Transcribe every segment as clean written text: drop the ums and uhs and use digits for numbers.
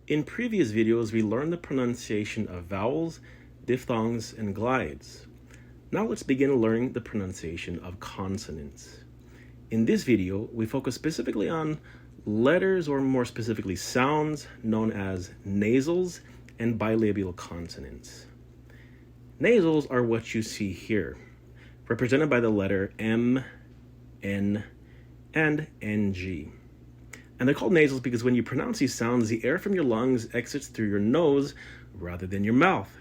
In previous videos, we learned the pronunciation of vowels, diphthongs, and glides. Now let's begin learning the pronunciation of consonants. In this video, we focus specifically on letters, or more specifically sounds, known as nasals and bilabial consonants. Nasals are what you see here, represented by the letter M, N, and NG. And they're called nasals because when you pronounce these sounds, the air from your lungs exits through your nose rather than your mouth.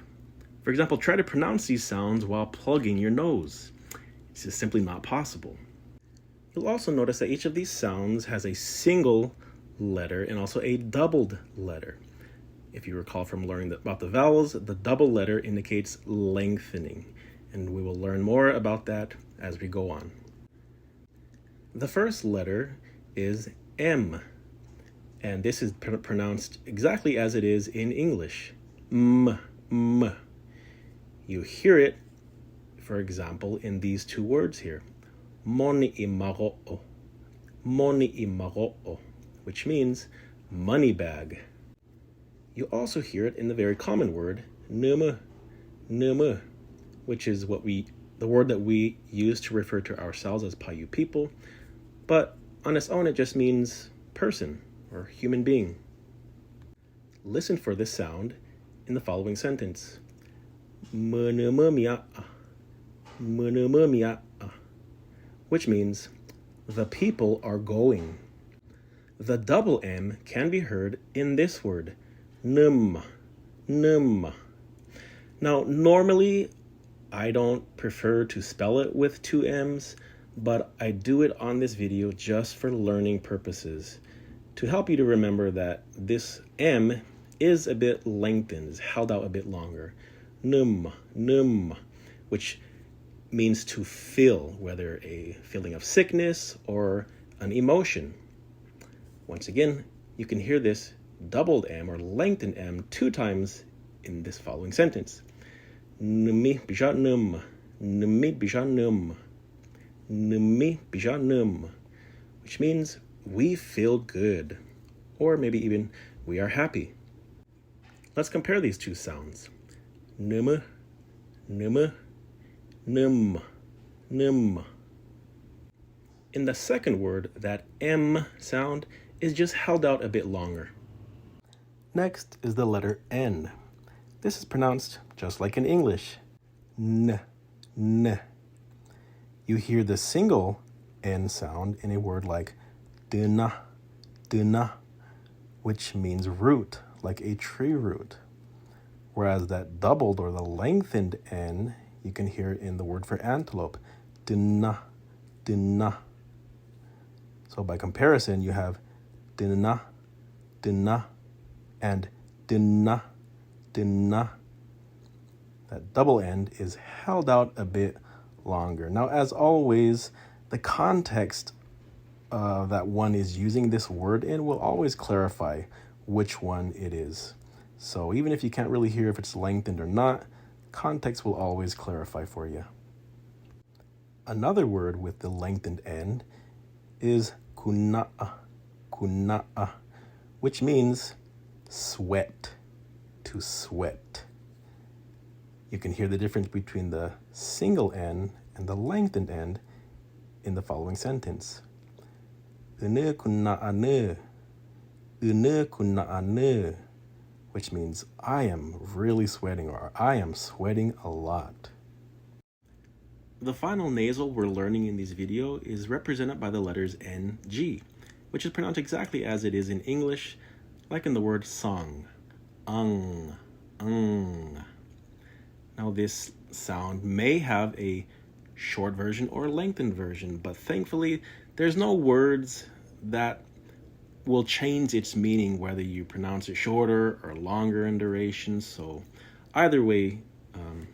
For example, try to pronounce these sounds while plugging your nose. It's just simply not possible. You'll also notice that each of these sounds has a single letter and also a doubled letter. If you recall from learning about the vowels, the double letter indicates lengthening, and we will learn more about that as we go on. The first letter is M, and this is pronounced exactly as it is in English, M. You hear it, for example, in these two words here, moni imago'o, which means money bag. You also hear it in the very common word, numu, which is the word that we use to refer to ourselves as Paiute people, but on its own it just means person or human being. Listen for this sound in the following sentence. Which means the people are going. The double M can be heard in this word, num. Now, normally I don't prefer to spell it with two M's, but I do it on this video just for learning purposes, to help you to remember that this M is a bit lengthened, is held out a bit longer. Num, which means to feel, whether a feeling of sickness or an emotion. Once again, you can hear this doubled M or lengthened M 2 times in this following sentence. Numi bijanum, which means we feel good, or maybe even we are happy. Let's compare these two sounds. Num. In the second word, that M sound is just held out a bit longer. Next is the letter N. This is pronounced just like in English, n. You hear the single N sound in a word like duna, which means root, like a tree root. Whereas that doubled or the lengthened N, you can hear in the word for antelope, duna. So by comparison, you have duna, and duna. That double end is held out a bit longer. Now, as always, the context that one is using this word in will always clarify which one it is. So even if you can't really hear if it's lengthened or not, context will always clarify for you. Another word with the lengthened end is kuna'a, which means sweat, to sweat. You can hear the difference between the single N and the lengthened end in the following sentence. Une kuna'ane, which means I am really sweating, or I am sweating a lot. The final nasal we're learning in this video is represented by the letters NG, which is pronounced exactly as it is in English, like in the word song, ung. Now this sound may have a short version or lengthened version, but thankfully there's no words that will change its meaning whether you pronounce it shorter or longer in duration, so either way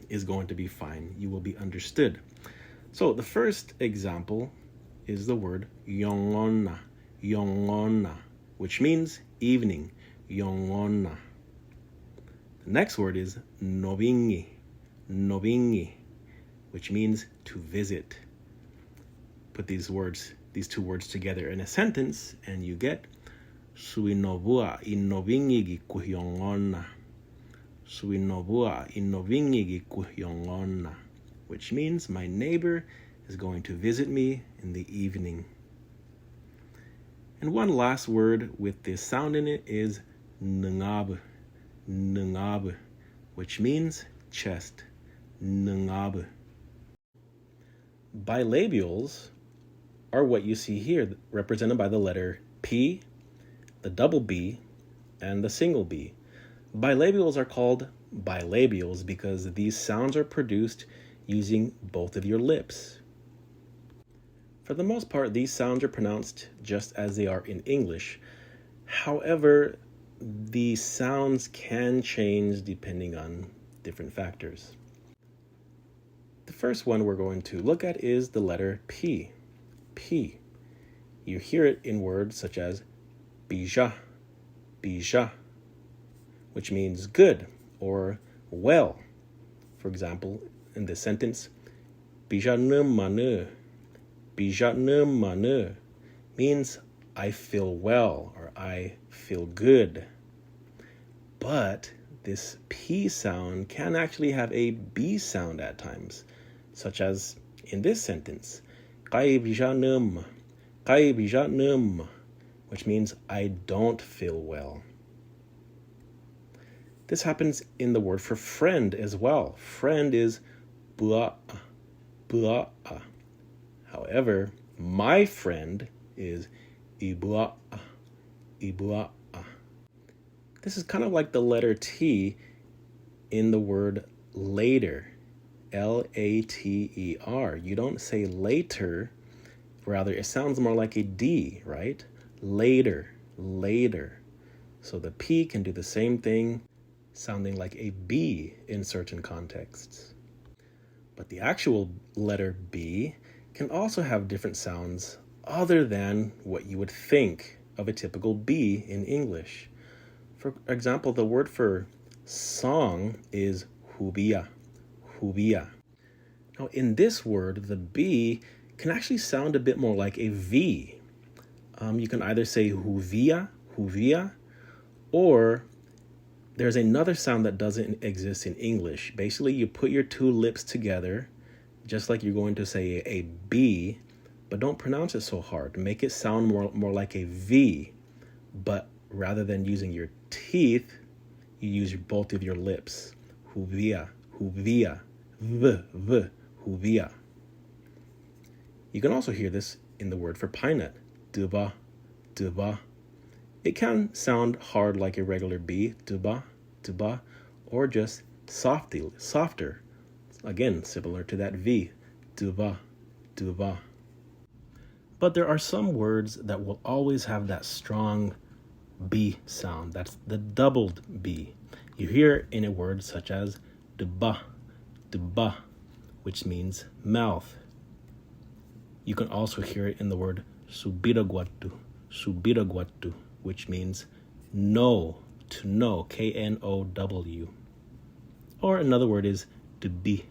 is going to be fine. You will be understood. So the first example is the word yongona, which means evening, yongona. The next word is nobingi, which means to visit. Put these two words together in a sentence and you get Suinovua inovingigi kuhyongona. Suinovua inovingigi kuhyongona, which means my neighbor is going to visit me in the evening. And one last word with this sound in it is ngab, ngab, which means chest, ngab. Bilabials are what you see here, represented by the letter P, the double B, and the single B. Bilabials are called bilabials because these sounds are produced using both of your lips. For the most part, these sounds are pronounced just as they are in English. However, the sounds can change depending on different factors. The first one we're going to look at is the letter P. P. You hear it in words such as bija, bija, which means good or well. For example, in this sentence, bija numanu, bija numanu means I feel well or I feel good. But this P sound can actually have a B sound at times, such as in this sentence, kai bija num, which means I don't feel well. This happens in the word for friend as well. Friend is bua, bua. However, my friend is ibua, ibua. This is kind of like the letter T in the word later, L-A-T-E-R. You don't say later, rather it sounds more like a D, right? Later, later. So the P can do the same thing, sounding like a B in certain contexts. But the actual letter B can also have different sounds other than what you would think of a typical B in English. For example, the word for song is hubia, hubia. Now in this word, the B can actually sound a bit more like a V. You can either say huvia, huvia, or there's another sound that doesn't exist in English. Basically, you put your two lips together, just like you're going to say a B, but don't pronounce it so hard. Make it sound more like a V, but rather than using your teeth, you use both of your lips. Huvia, huvia, v, huvia. You can also hear this in the word for pine nut, duba, duba. It can sound hard like a regular B, duba, duba, or just softer. Again, similar to that V, duba, duba. But there are some words that will always have that strong B sound. That's the doubled B. You hear it in a word such as duba, duba, which means mouth. You can also hear it in the word subiraguatu, subiraguatu, which means know, to know, K-N-O-W. Or another word is to be,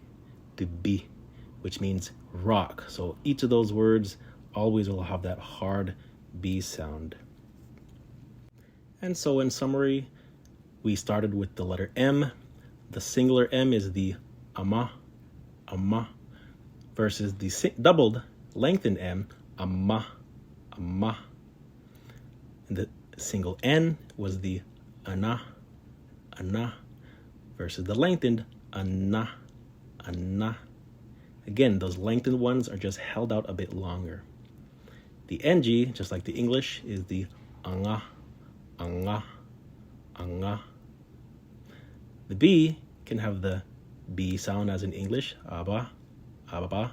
which means rock. So each of those words always will have that hard B sound. And so in summary, we started with the letter M. The singular M is the ama, ama, versus the doubled lengthened M, amma, amma. And the single N was the ana, ana, versus the lengthened anna, anna. Again, those lengthened ones are just held out a bit longer. The NG, just like the English, is the anga, anga, anga. The B can have the B sound as in English, aba, ababa,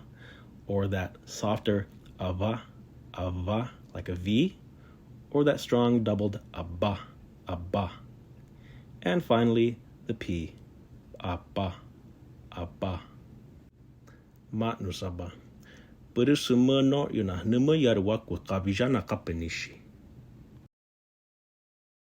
or that softer ava, ava, like a V, or that strong doubled abba, abba. And finally, the P, abba, abba. Mat nusaba. Beri semua no yuna Numu Yaduan ku kabijana kapenishi.